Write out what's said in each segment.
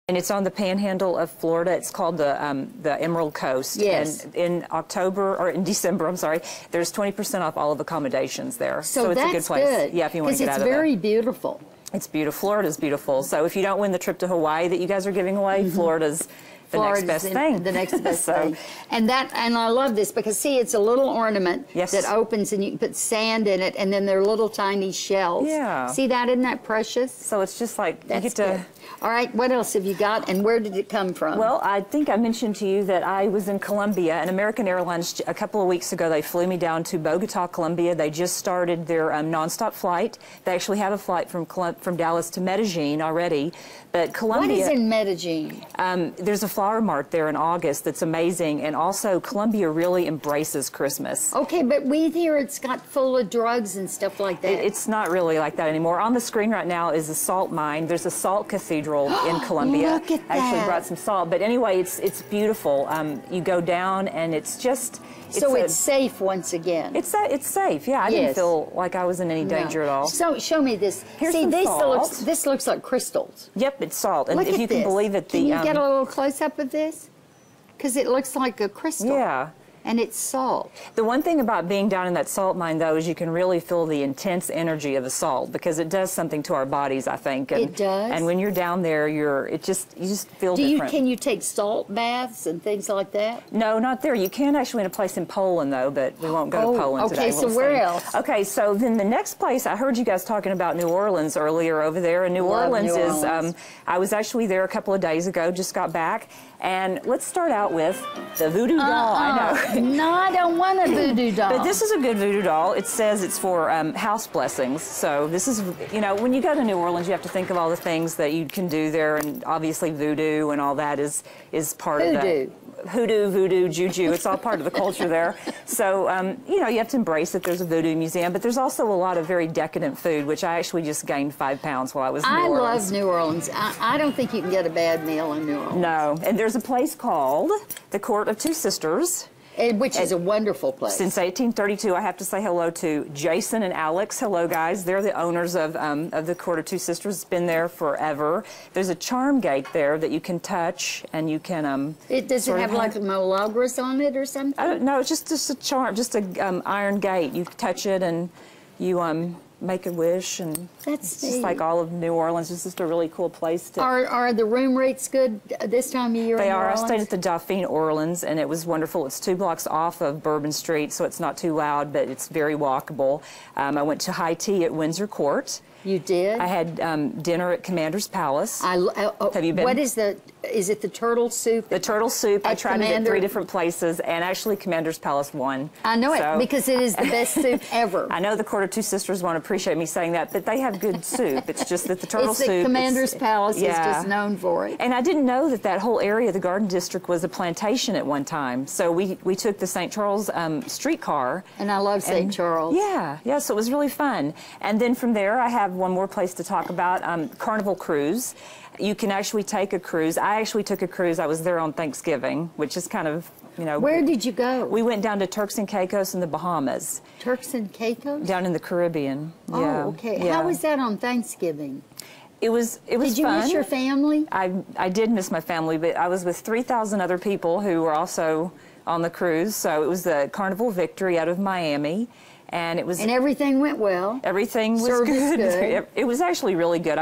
And it's on the panhandle of Florida. It's called the Emerald Coast. Yes. And in October, or in December, I'm sorry, there's 20% off all of accommodations there. So it's that's a good place. good. Yeah, if you want to get out of it's very beautiful. It's beautiful. Florida's beautiful. So if you don't win the trip to Hawaii that you guys are giving away, Florida's the next best thing. The next best thing. And I love this because, see, it's a little ornament that opens and you can put sand in it, and then they're little tiny shells. Yeah. See that? Isn't that precious? So it's just like you get to... Good. All right, what else have you got, and where did it come from? Well, I think I mentioned to you that I was in Colombia, and American Airlines, a couple of weeks ago, they flew me down to Bogota, Colombia. They just started their nonstop flight. They actually have a flight from Dallas to Medellin already. But Colombia... What is in Medellin? There's a flower mart there in August that's amazing, and also Colombia really embraces Christmas. Okay, but we hear it's got full of drugs and stuff like that. It's not really like that anymore. On the screen right now is a salt mine. There's a salt cathedral in Colombia. Look at that. I actually brought some salt. But anyway, it's beautiful. You go down, and it's just... It's safe once again. It's safe, yeah. I didn't feel like I was in any danger at all. So show me this. Here's See, some salt. this looks like crystals. Yep, it's salt. And Look if at you can believe it, Can you get a little close-up of this? Because it looks like a crystal. Yeah. And it's salt. The one thing about being down in that salt mine, though, is you can really feel the intense energy of the salt, because it does something to our bodies, I think. And, it does. And when you're down there, you just feel different. Can you take salt baths and things like that? No, not there. You can actually in a place in Poland, though, but we won't go to Poland today. Okay, so where else? Okay, so then the next place, I heard you guys talking about New Orleans earlier over there, and New Orleans is, I was actually there a couple of days ago, just got back, and let's start out with the voodoo doll. I know. No, I don't want a voodoo doll. But this is a good voodoo doll. It says it's for house blessings. So this is, you know, when you go to New Orleans, you have to think of all the things that you can do there, and obviously voodoo and all that is part of that. Hoodoo, voodoo, juju, it's all part of the culture there. So, you know, you have to embrace it. There's a voodoo museum, but there's also a lot of very decadent food, which I actually just gained 5 pounds while I was in New Orleans. I love New Orleans. I don't think you can get a bad meal in New Orleans. No, and there's a place called the Court of Two Sisters. Which is a wonderful place. Since 1832, I have to say hello to Jason and Alex. Hello, guys. They're the owners of the Court of Two Sisters. It's been there forever. There's a charm gate there that you can touch, and you can... Does it have like milagros on it or something? No, it's just a charm, just a iron gate. You touch it, and you make a wish, and it's just like all of New Orleans. It's just a really cool place to... Are the room rates good this time of year? They are. I stayed at the Dauphine Orleans, and it was wonderful. It's 2 blocks off of Bourbon Street, so it's not too loud, but it's very walkable. I went to high tea at Windsor Court. You did? I had dinner at Commander's Palace. Have you been? What is is it the turtle soup? The turtle soup. I tried it at 3 different places, and actually Commander's Palace won. I know it, because it is the best soup ever. I know the Court of Two Sisters won't appreciate me saying that, but they have good soup. It's just that the turtle soup... Commander's Palace is just known for it. And I didn't know that that whole area, the Garden District, was a plantation at one time. So we took the St. Charles streetcar. And I love St. Charles. Yeah, so it was really fun. And then from there, I have one more place to talk about, Carnival Cruise. You can actually take a cruise. I actually took a cruise. I was there on Thanksgiving, which is kind of, you know... Where did you go? We went down to Turks and Caicos in the Bahamas. Turks and Caicos? Down in the Caribbean. Oh, okay. Yeah. How was that on Thanksgiving? It was fun. Did you miss your family? I did miss my family, but I was with 3,000 other people who were also on the cruise. So it was the Carnival Victory out of Miami. And it was... And everything went well. Everything was good. It was actually really good.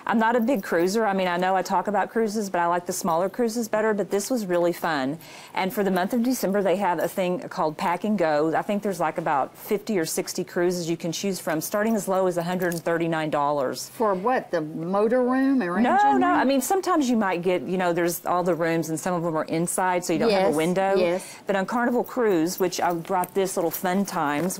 I'm not a big cruiser. I mean, I know I talk about cruises, but I like the smaller cruises better, but this was really fun. And for the month of December, they have a thing called Pack and Go. I think there's like about 50 or 60 cruises you can choose from, starting as low as $139. For what, the motor room or engine room? No. I mean, sometimes you might get, you know, there's all the rooms, and some of them are inside, so you don't have a window. Yes. But on Carnival Cruise, which I brought this little fun times,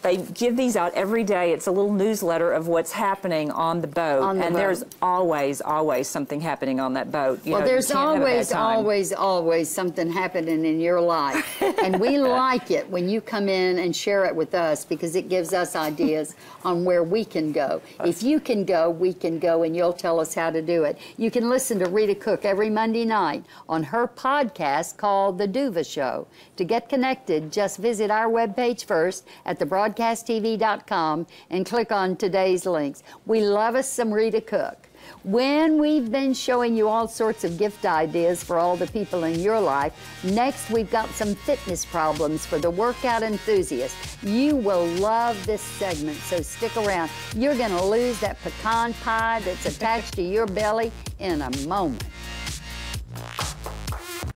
they give these out every day. It's a little newsletter of what's happening on the boat. There's always something happening on that boat. Well, there's always something happening in your life. And we like it when you come in and share it with us, because it gives us ideas on where we can go. If you can go, we can go, and you'll tell us how to do it. You can listen to Rita Cook every Monday night on her podcast called The Duva Show. To get connected, just visit our webpage first at thebroadcasttv.com and click on today's links. We love us some Rita Cook. When we've been showing you all sorts of gift ideas for all the people in your life, next we've got some fitness problems for the workout enthusiast. You will love this segment, so stick around. You're going to lose that pecan pie that's attached to your belly in a moment.